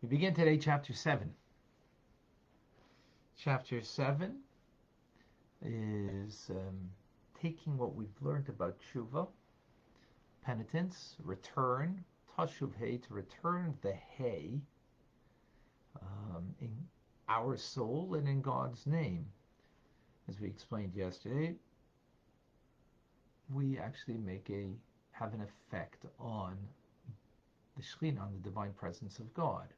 We begin today chapter 7. Chapter 7 is taking what we've learned about tshuva, penitence, return, tashuv hay, to return the hay in our soul and in God's name. As we explained yesterday, we actually have an effect on the Shekhinah, on the divine presence of God.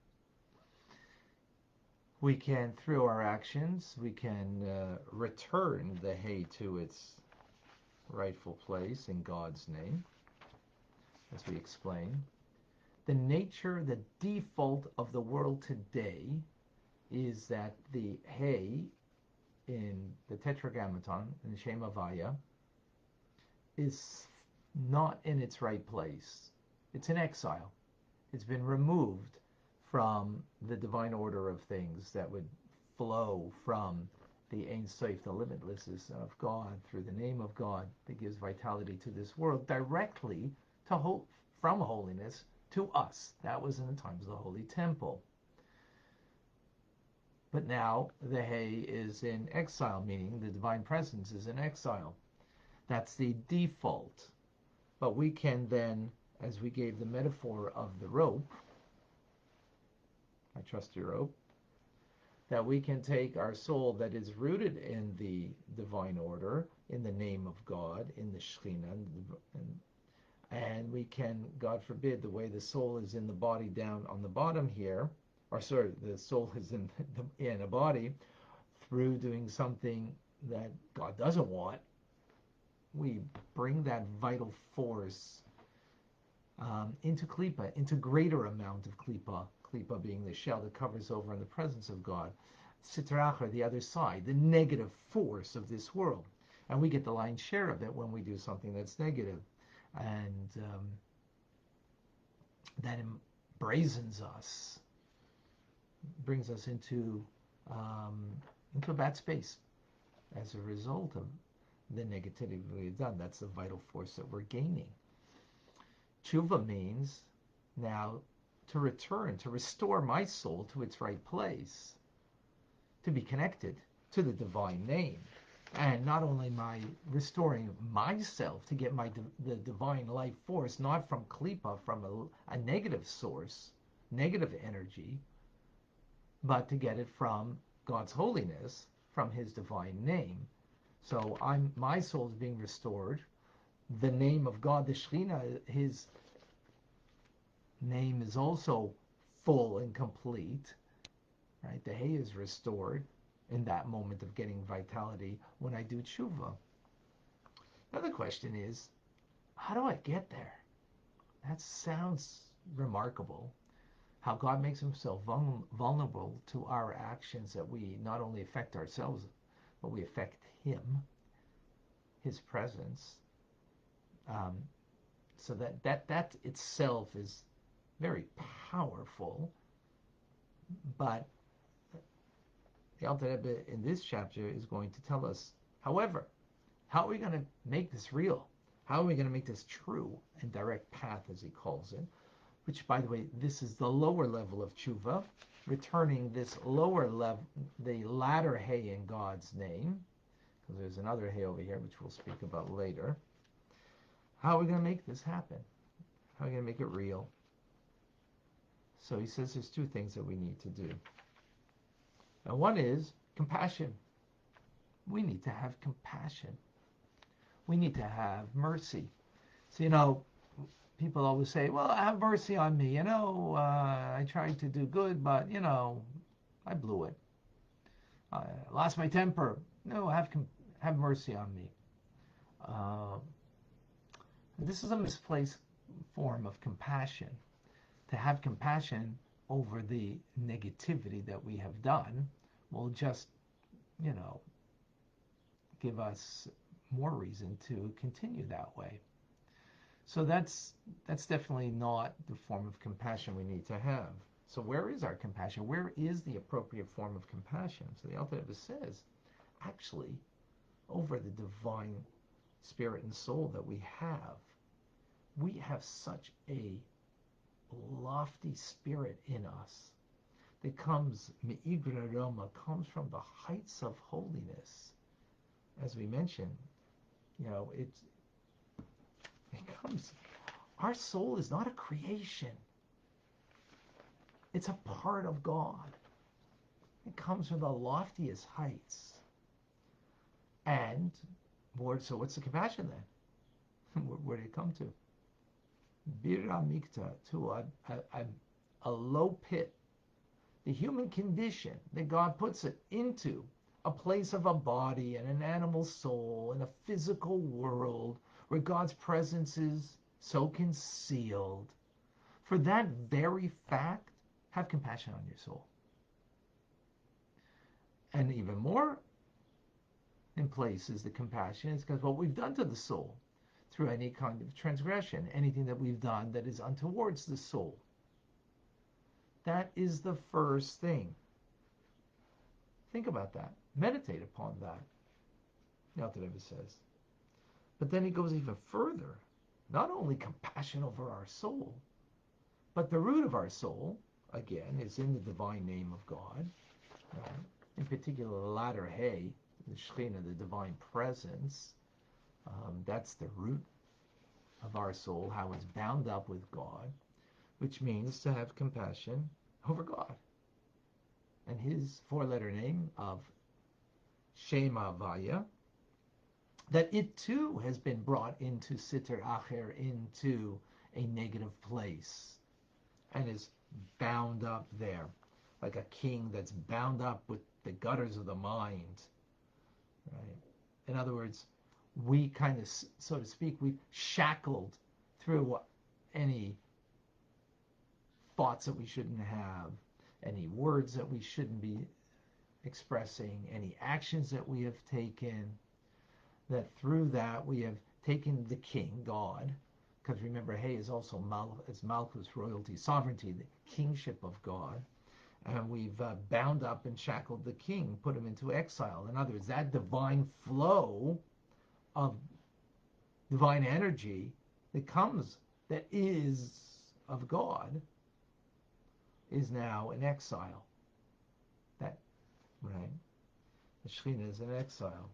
We can, through our actions, we can return the hay to its rightful place in God's name, as we explain. The nature, the default of the world today is that the hay in the Tetragrammaton, in the Shem Havaya, is not in its right place. It's in exile. It's been removed from the divine order of things that would flow from the Ein Sof, the limitlessness of God, through the name of God that gives vitality to this world, directly to from holiness to us. That was in the times of the Holy Temple. But now the hay is in exile, meaning the divine presence is in exile. That's the default. But we can then, as we gave the metaphor of the rope, I trust your rope, that we can take our soul that is rooted in the divine order, in the name of God, in the Shekhinah, and we can, God forbid, the way the soul is in the body down on the bottom here, or sorry, the soul is in a body, through doing something that God doesn't want, we bring that vital force into Klippa, into greater amount of Klippa, Klippa being the shell that covers over in the presence of God, Sitra Achra, the other side, the negative force of this world. And we get the lion's share of it when we do something that's negative. And that embrazens us, brings us into a bad space as a result of the negativity we've done. That's the vital force that we're gaining. Tshuva means now to return, to restore my soul to its right place, to be connected to the divine name. And not only am I restoring myself to get the divine life force, not from Klippa, from a negative source, negative energy, but to get it from God's holiness, from his divine name. So my soul is being restored. The name of God, the Shekhinah, his name is also full and complete. Right? The hay is restored in that moment of getting vitality when I do tshuva. Another question is, how do I get there? That sounds remarkable. How God makes himself vulnerable to our actions, that we not only affect ourselves, but we affect him, his presence. So that itself is very powerful. But the Alter Rebbe in this chapter is going to tell us, however, how are we going to make this real? How are we going to make this true and direct path, as he calls it? Which, by the way, this is the lower level of tshuva, returning this lower level, the latter hay in God's name, because there's another hay over here, which we'll speak about later. How are we going to make this happen? How are we going to make it real? So he says there's two things that we need to do. And one is compassion. We need to have compassion. We need to have mercy. So, people always say, well, have mercy on me. I tried to do good, but, I blew it. I lost my temper. No, have mercy on me. This is a misplaced form of compassion. To have compassion over the negativity that we have done will just, give us more reason to continue that way. So that's definitely not the form of compassion we need to have. So where is our compassion? Where is the appropriate form of compassion? So the Alter Rebbe says, actually, over the divine spirit and soul that we have such a lofty spirit in us It comes, Me'igra Roma, comes from the heights of holiness. As we mentioned, it comes, our soul is not a creation. It's a part of God. It comes from the loftiest heights. And, so what's the compassion then? Where did it come to? Birra mikta, to a low pit. The human condition that God puts it into a place of a body and an animal soul and a physical world where God's presence is so concealed. For that very fact, have compassion on your soul. And even more in places, the compassion is because what we've done to the soul through any kind of transgression, anything that we've done that is untowards the soul. That is the first thing. Think about that. Meditate upon that. The Alter Rebbe says. But then he goes even further. Not only compassion over our soul, but the root of our soul, again, is in the divine name of God. Right? In particular, the latter hay, the Shekhinah, the divine presence. That's the root of our soul, how it's bound up with God, which means to have compassion over God. And his four-letter name of Shema Havaya, that it too has been brought into Sitter Acher, into a negative place, and is bound up there, like a king that's bound up with the gutters of the mind. Right? In other words, we kind of, so to speak, we've shackled through any thoughts that we shouldn't have, any words that we shouldn't be expressing, any actions that we have taken, that through that we have taken the king, God, because remember, Hay is also Malchus, royalty, sovereignty, the kingship of God, and we've bound up and shackled the king, put him into exile. In other words, that divine flow of divine energy that comes, that is of God, is now in exile. That, right? The Shekhinah is in exile.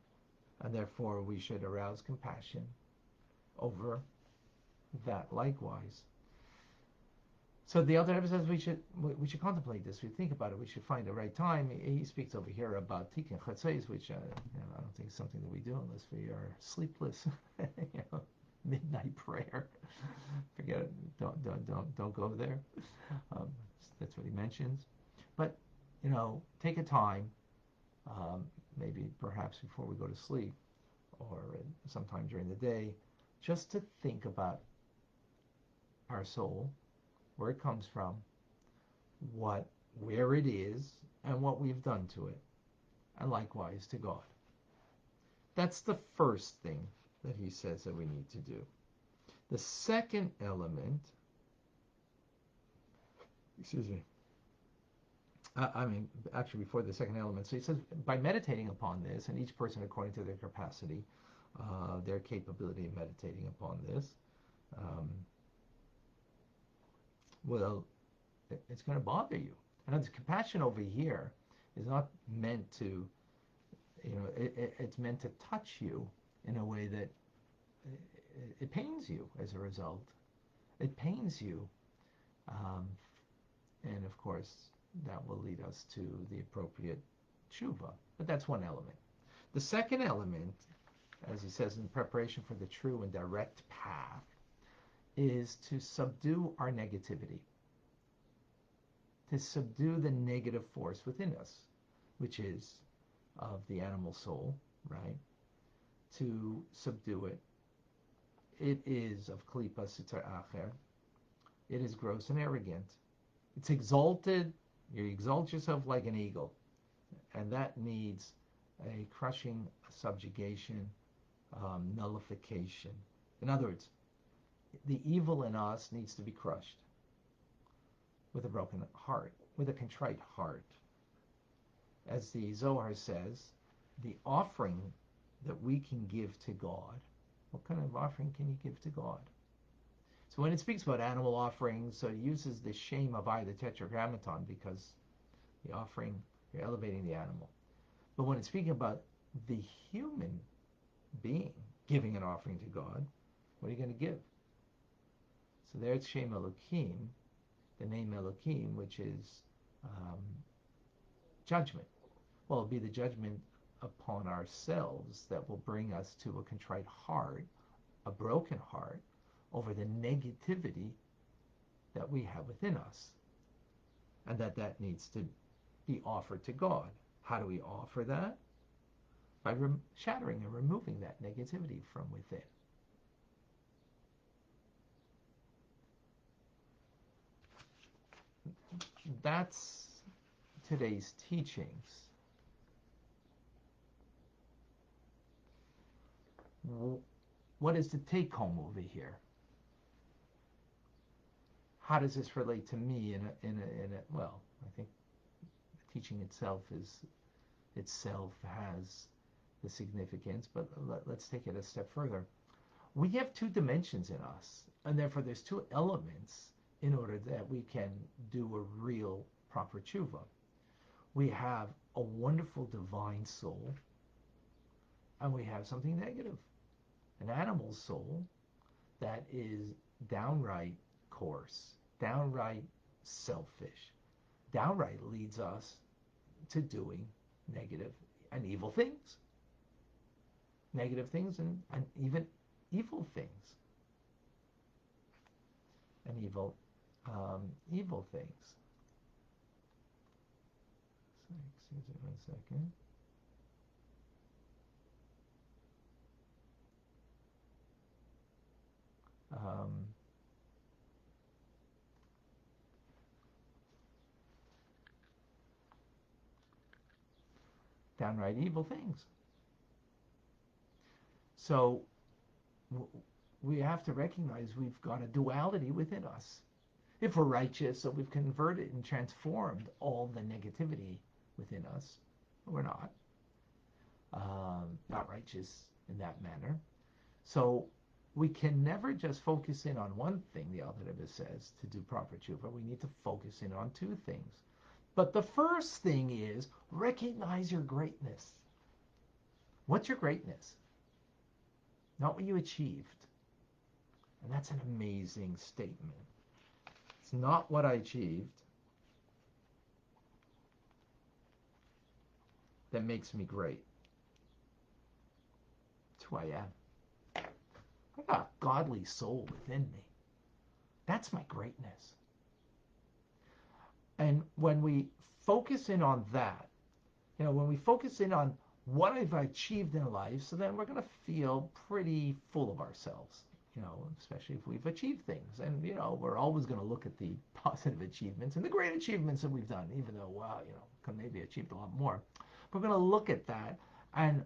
And therefore we should arouse compassion over that likewise. So the Alter Rebbe says we should contemplate this. We think about it. We should find the right time. He speaks over here about Tikkun Chatzos, which I don't think is something that we do unless we are sleepless. Midnight prayer. Forget it. Don't go there. That's what he mentions. But take a time, maybe perhaps before we go to sleep, or sometime during the day, just to think about our soul, where it comes from, where it is, and what we've done to it, and likewise to God. That's the first thing that he says that we need to do. The second element, actually before the second element, so he says, by meditating upon this, and each person according to their capacity, their capability of meditating upon this, well, it's going to bother you. And the compassion over here is not meant to, it's meant to touch you in a way that it pains you as a result. It pains you. And of course, that will lead us to the appropriate tshuva. But that's one element. The second element, as he says, in preparation for the true and direct path, is to subdue our negativity. To subdue the negative force within us, which is of the animal soul, right? To subdue it. It is of klipa sitar acher. It is gross and arrogant. It's exalted. You exalt yourself like an eagle. And that needs a crushing subjugation, nullification. In other words, the evil in us needs to be crushed with a broken heart, with a contrite heart. As the Zohar says, the offering that we can give to God, what kind of offering can you give to God? So when it speaks about animal offerings, so it uses the shame of the Tetragrammaton, because The offering, you're elevating the animal. But when it's speaking about the human being giving an offering to God, what are you going to give? So there it's Shem Elohim, the name Elohim, which is judgment. Well, it'll be the judgment upon ourselves that will bring us to a contrite heart, a broken heart, over the negativity that we have within us. And that needs to be offered to God. How do we offer that? By shattering and removing that negativity from within. That's today's teachings. What is the take home over here? How does this relate to me well, I think the teaching itself has the significance, but let's take it a step further. We have two dimensions in us, and therefore there's two elements in order that we can do a real proper tshuva. We have a wonderful divine soul, and we have something negative, an animal soul that is downright coarse, downright selfish, downright leads us to doing negative and evil things. Negative things and even evil things. And evil things. So, excuse me 1 second. Downright evil things. So we have to recognize we've got a duality within us. If we're righteous, so we've converted and transformed all the negativity within us. We're not righteous in that manner. So we can never just focus in on one thing, the Alter Rebbe says, to do proper tshuva. We need to focus in on two things. But the first thing is recognize your greatness. What's your greatness? Not what you achieved. And that's an amazing statement. It's not what I achieved that makes me great. It's who I am. I got a godly soul within me. That's my greatness. And when we focus in on that, when we focus in on what I've achieved in life, so then we're going to feel pretty full of ourselves, especially if we've achieved things. And, we're always going to look at the positive achievements and the great achievements that we've done, even though, wow, could maybe achieved a lot more. We're going to look at that and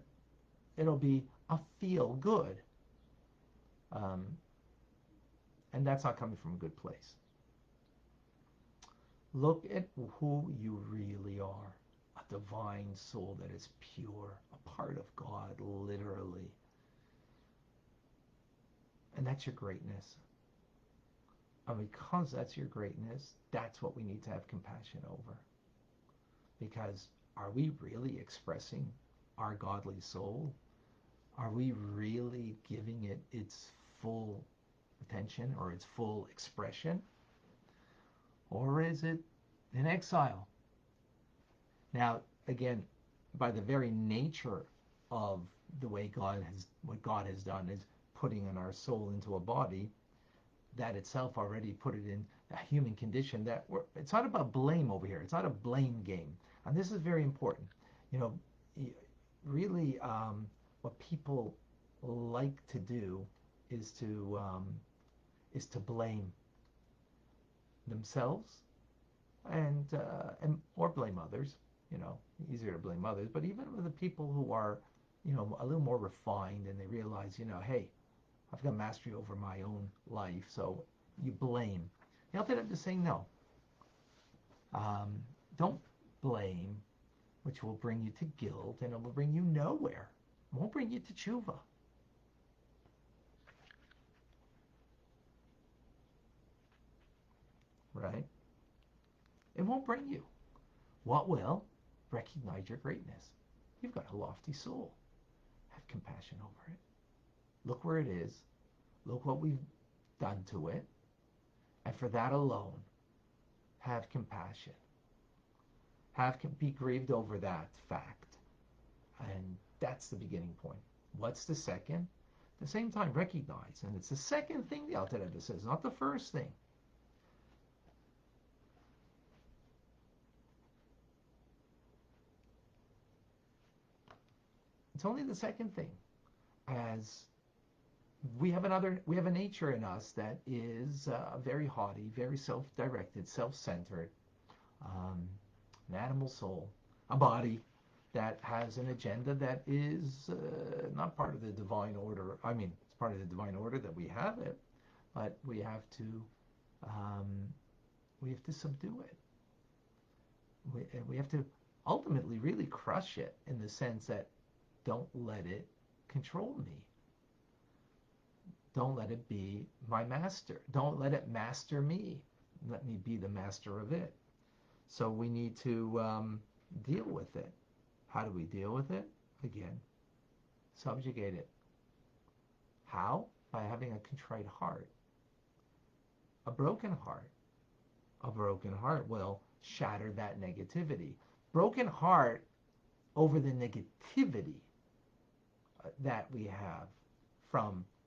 it'll be a feel good. And that's not coming from a good place. Look at who you really are. A divine soul that is pure, a part of God, literally. And that's your greatness. And because that's your greatness, that's what we need to have compassion over. Because are we really expressing our godly soul? Are we really giving it its full attention or its full expression? Or is it in exile? Now, again, by the very nature of the way what God has done is putting in our soul into a body, that itself already put it in a human condition that it's not about blame over here. It's not a blame game. And this is very important. Really, what people like to do is to blame themselves and or blame others. Easier to blame others, but even with the people who are, a little more refined and they realize, hey, I've got mastery over my own life, so you blame. The Alter Rebbe is saying no. Don't blame, which will bring you to guilt and it will bring you nowhere. It won't bring you to tshuva. Right? It won't bring you. What will? Recognize your greatness. You've got a lofty soul. Have compassion over it. Look where it is. Look what we've done to it. And for that alone, have compassion. Be grieved over that fact. And that's the beginning point. What's the second? At the same time, recognize. And it's the second thing the Alter Rebbe says, not the first thing. It's only the second thing. As we have a nature in us that is very haughty, very self-directed, self-centered, an animal soul, a body that has an agenda that is not part of the divine order. I mean, it's part of the divine order that we have it, but we have to subdue it. We have to ultimately really crush it in the sense that don't let it control me. Don't let it be my master. Don't let it master me. Let me be the master of it. So we need to deal with it. How do we deal with it? Again, subjugate it. How? By having a contrite heart. A broken heart. A broken heart will shatter that negativity. Broken heart over the negativity that we have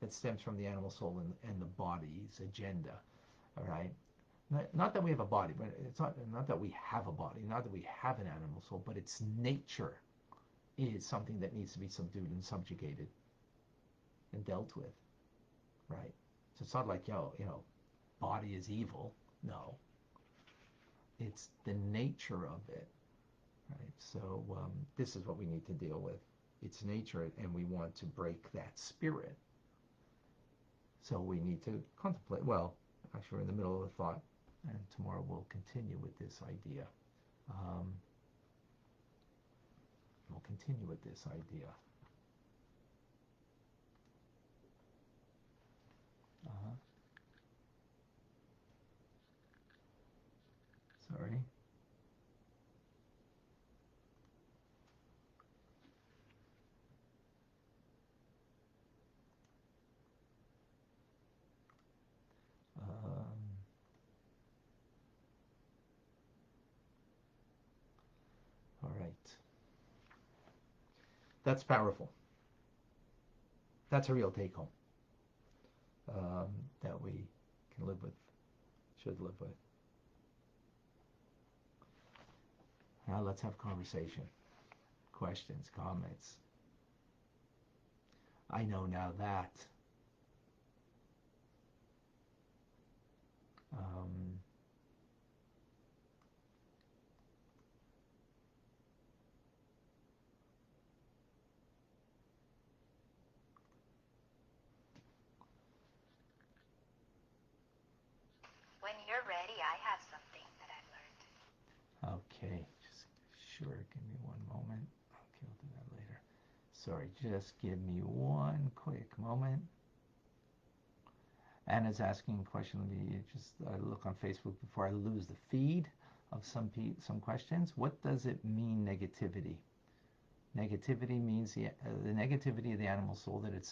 that stems from the animal soul and the body's agenda. All right? Not that we have a body, but it's not that we have a body, not that we have an animal soul, but its nature is something that needs to be subdued and subjugated and dealt with, right? So it's not like, body is evil. No. It's the nature of it, right? So this is what we need to deal with. Its nature, and we want to break that spirit. So we need to contemplate. Well, actually, we're in the middle of a thought, and tomorrow we'll continue with this idea. We'll continue with this idea. Sorry. All right. That's powerful. That's a real take home that we can live with, should live with. Now let's have conversation. Questions, comments. I know now that When you're ready, I have something that I learned. okay, just sure, give me one moment. Okay, I'll do that later. Sorry, just give me one quick moment. Anna's asking a question. Let me just look on Facebook before I lose the feed of some questions. What does it mean, negativity? Negativity means the negativity of the animal soul, that it's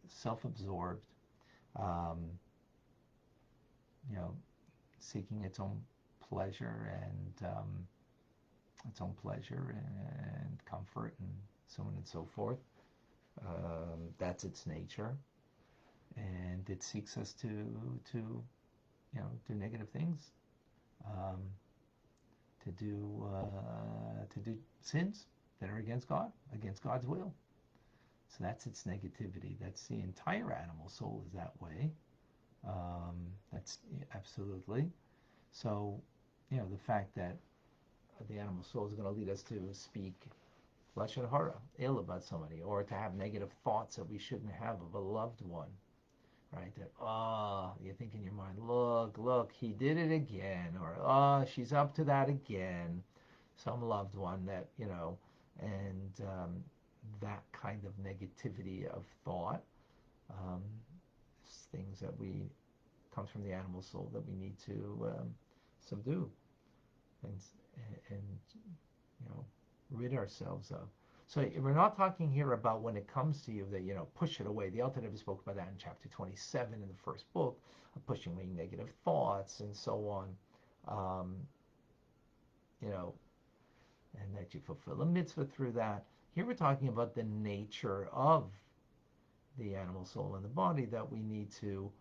self-absorbed, seeking its own pleasure and comfort and so on and so forth. That's its nature, and it seeks us to do negative things, to do sins that are against God, against God's will. So that's its negativity. That's the entire animal soul is that way. That's absolutely. So, the fact that the animal soul is going to lead us to speak lashon hara, ill about somebody, or to have negative thoughts that we shouldn't have of a loved one, right? That, you think in your mind, look, he did it again, or she's up to that again, some loved one that, and that kind of negativity of thought, things that comes from the animal soul that we need to subdue. and and rid ourselves of. So we're not talking here about when it comes to you that push it away. The Alter Rebbe spoke about that in chapter 27 in the first book, of pushing away negative thoughts and so on. Um, you know, and that you fulfill a mitzvah through that. Here we're talking about the nature of the animal soul and the body, that we need to,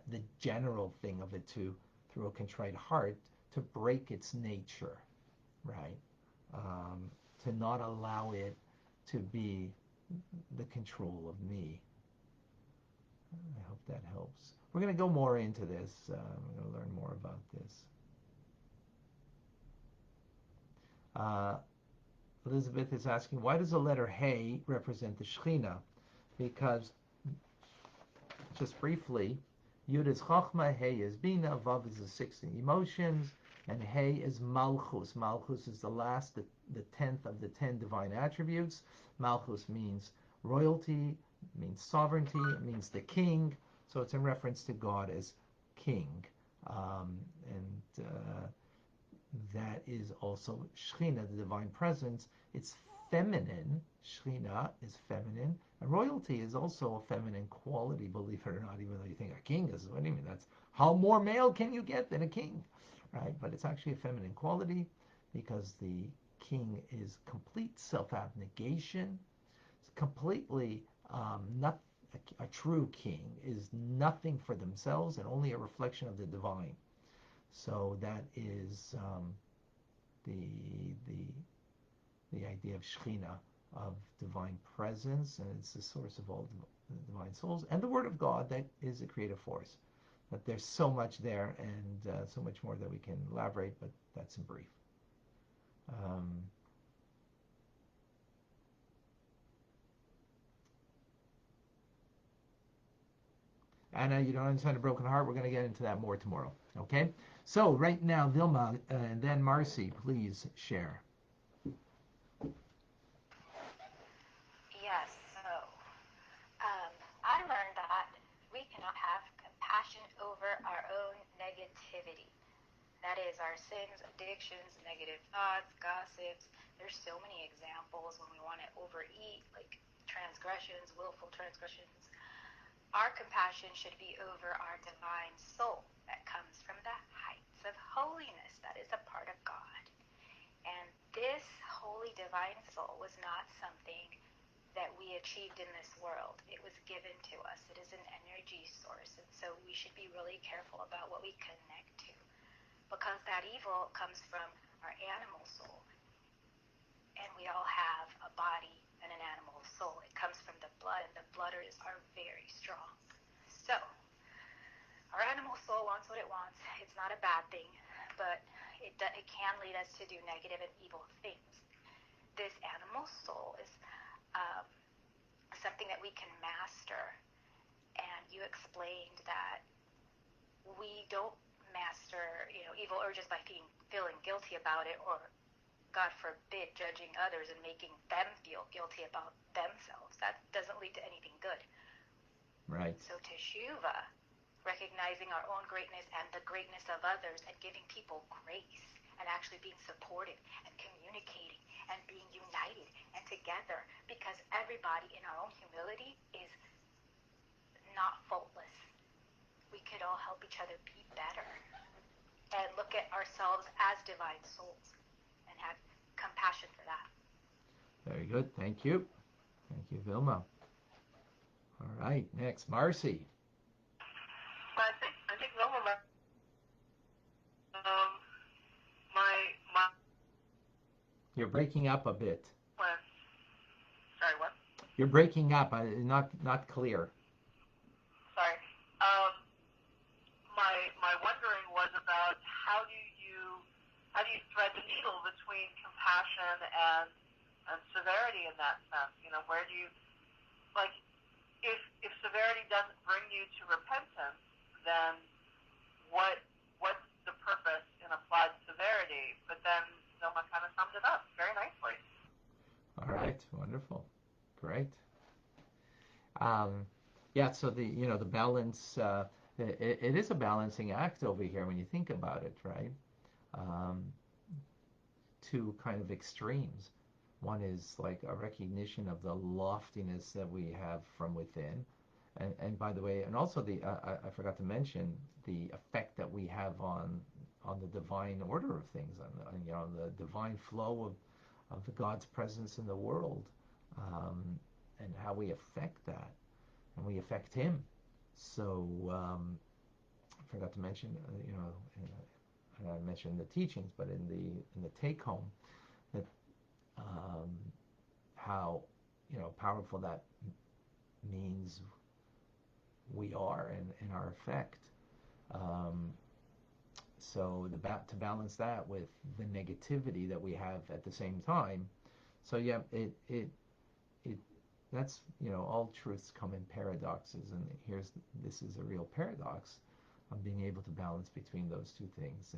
the general thing of it, to, through a contrite heart, to break its nature, right? To not allow it to be the control of me. I hope that helps. We're going to go more into this. We're going to learn more about this. Elizabeth is asking, why does the letter Hey represent the Shekhinah? Because, just briefly, Yud is Chachma, Hey is Bina, Vav is the 16 emotions, and Hey is Malchus. Malchus is the last, the 10th of the 10 divine attributes. Malchus means royalty, means sovereignty, it means the king. So it's in reference to God as king. And that is also Shekhinah, the divine presence. It's feminine. Shekhinah is feminine. And royalty is also a feminine quality, believe it or not, even though you think a king is, what do you mean? That's how more male can you get than a king, right? But it's actually a feminine quality because the king is complete self-abnegation. It's completely not a true king is nothing for themselves and only a reflection of the divine. So that is the idea of Shekhinah, of divine presence, and it's the source of all divine souls, and the Word of God that is a creative force. But there's so much there, and so much more that we can elaborate, but that's in brief. Anna, you don't understand a broken heart. We're going to get into that more tomorrow. Okay? So right now, Vilma and then Marcy, please share. Yes, so I learned that we cannot have compassion over our own negativity. That is, our sins, addictions, negative thoughts, gossips. There's so many examples when we want to overeat, like transgressions, willful transgressions. Our compassion should be over our divine soul that comes from the heights of holiness, that is a part of God. And this holy divine soul was not something that we achieved in this world. It was given to us. It is an energy source. And so we should be really careful about what we connect to, because that evil comes from our animal soul. And we all have a body and an animal soul. It comes from the blood, and the blooders are very strong. So, our animal soul wants what it wants. It's not a bad thing, but it can lead us to do negative and evil things. This animal soul is something that we can master, and you explained that we don't master, evil urges by feeling guilty about it, or God forbid, judging others and making them feel guilty about themselves. That doesn't lead to anything good. Right. So teshuva, recognizing our own greatness and the greatness of others, and giving people grace, and actually being supportive and communicating and being united and together, because everybody in our own humility is not faultless. We could all help each other be better and look at ourselves as divine souls and have compassion for that. Very good. Thank you. Thank you, Vilma. All right. Next, Marcy. I think Vilma, my. You're breaking up a bit. Sorry, what? You're breaking up. Not clear. Sorry. My wondering was about how do you thread the needle between compassion and severity in that sense? Where do you, like, if severity doesn't bring you to repentance, then what's the purpose in applied severity? But then someone kind of summed it up very nicely. All right, wonderful, great. Yeah, so the balance. It is a balancing act over here when you think about it, right? two kind of extremes. One is like a recognition of the loftiness that we have from within, and by the way, and also I forgot to mention the effect that we have on the divine order of things, on the divine flow of the God's presence in the world, and how we affect that, and we affect Him. So I forgot to mention, I mentioned the teachings, but in the take home, that how powerful that means we are in our effect. So to balance that with the negativity that we have at the same time. So yeah, it that's all truths come in paradoxes, and this is a real paradox of being able to balance between those two things.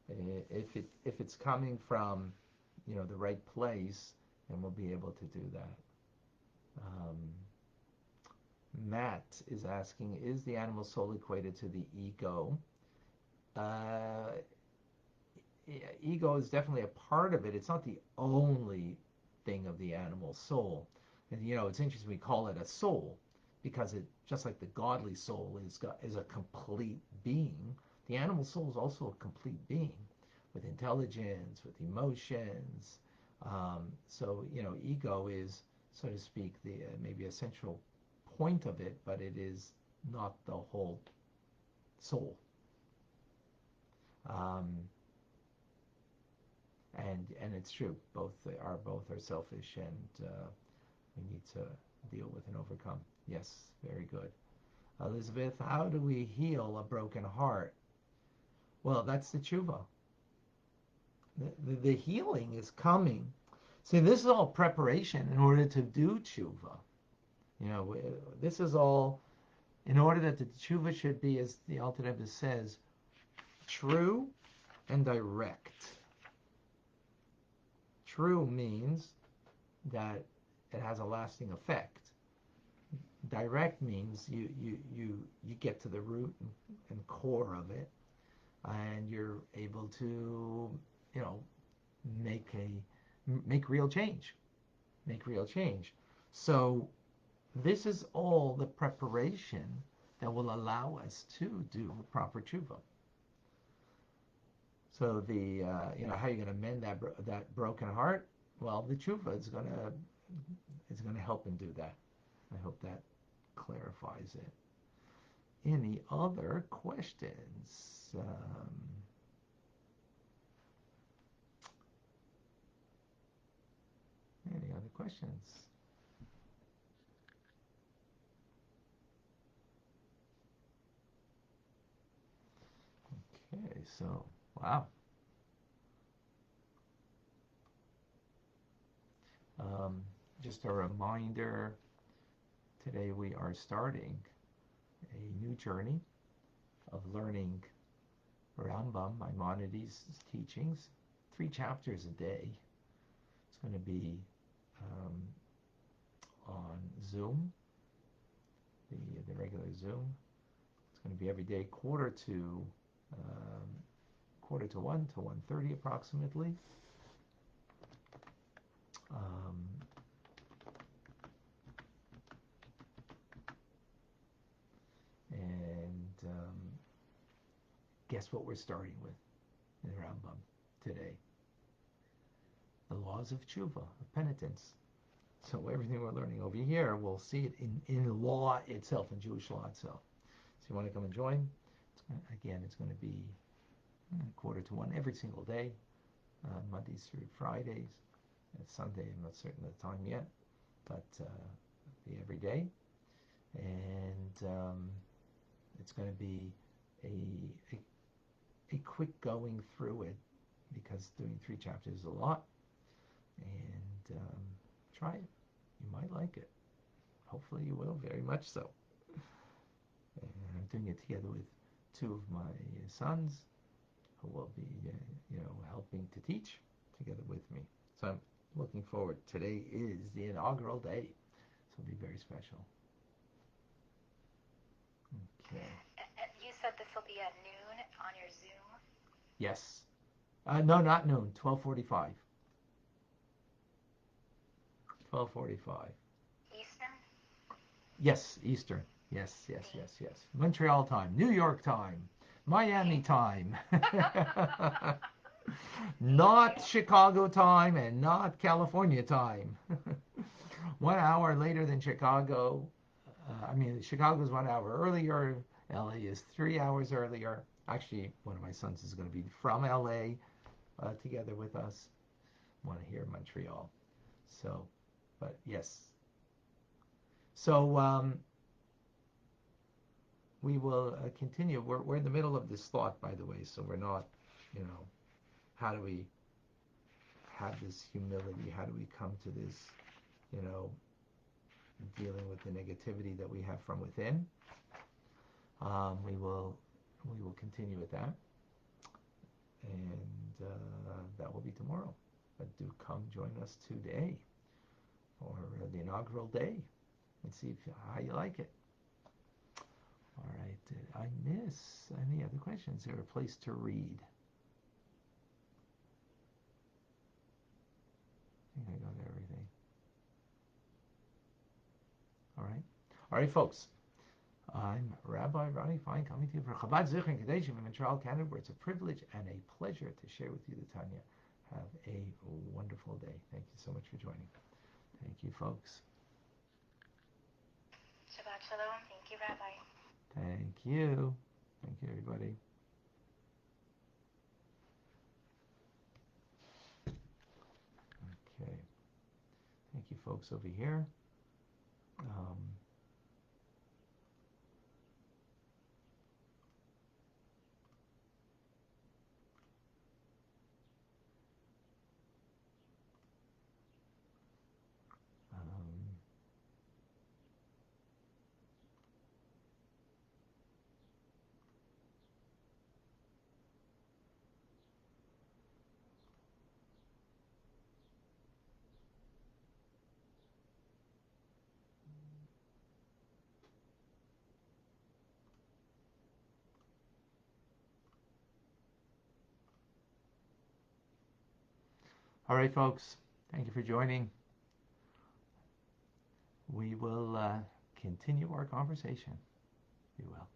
And if it's coming from the right place, then we'll be able to do that. Matt is asking, is the animal soul equated to the ego? Ego is definitely a part of it. It's not the only thing of the animal soul. And it's interesting we call it a soul, because it, just like the godly soul is a complete being, the animal soul is also a complete being with intelligence, with emotions. So ego is, so to speak, the maybe a central point of it, but it is not the whole soul. And it's true, both are selfish, and we need to deal with and overcome. Yes, very good. Elizabeth, how do we heal a broken heart? Well, that's the tshuva. The healing is coming. See, this is all preparation in order to do tshuva. This is all in order that the tshuva should be, as the Alter Rebbe says, true and direct. True means that it has a lasting effect. Direct means you get to the root and core of it, and you're able to make real change. So this is all the preparation that will allow us to do proper tshuva. So how are you going to mend that broken heart? Well, the tshuva is going to help him do that. I hope that clarifies it. Any other questions? Any other questions? Okay, so wow. Just a reminder, today we are starting a new journey of learning Rambam, Maimonides' teachings, 3 chapters a day. It's going to be on Zoom, the regular Zoom. It's going to be every day, quarter to 1 to 1:30 approximately. Guess what we're starting with in Rambam today? The laws of tshuva, of penitence. So everything we're learning over here, we'll see it in law itself, in Jewish law itself. So you want to come and join? It's going to be quarter to 1 every single day, Mondays through Fridays. Sunday, I'm not certain of the time yet, but it'll be every day. And it's going to be a quick going through it, because doing 3 chapters is a lot. And try it. You might like it. Hopefully you will, very much so. And I'm doing it together with 2 of my sons, who will be helping to teach together with me. So I'm looking forward. Today is the inaugural day, so it'll be very special. Okay. You said this will be at noon on your Zoom? Yes. No, not noon. 12:45. 12:45. Eastern? Yes, Eastern. Yes, yes, yes, yes. Montreal time, New York time, Miami time. Not Chicago time and not California time. 1 hour later than Chicago. Chicago is 1 hour earlier. LA is 3 hours earlier. Actually, one of my sons is going to be from LA together with us. One here in Montreal. So, but yes. So we will continue. We're in the middle of this thought, by the way. So we're not, how do we have this humility? How do we come to this, you know, dealing with the negativity that we have from within? We will continue with that, and that will be tomorrow. But do come join us today for the inaugural day and see how you like it. All right. Did I miss any other questions? Is there a place to read? I think I got everything. All right. All right, folks. I'm Rabbi Ronnie Fine coming to you from Chabad Zich and Kadesh in Montreal, Canada, where it's a privilege and a pleasure to share with you the Tanya. Have a wonderful day. Thank you so much for joining. Thank you, folks. Shabbat Shalom. Thank you, Rabbi. Thank you. Thank you, everybody. Okay. Thank you, folks, over here. All right, folks. Thank you for joining. We will continue our conversation. We will.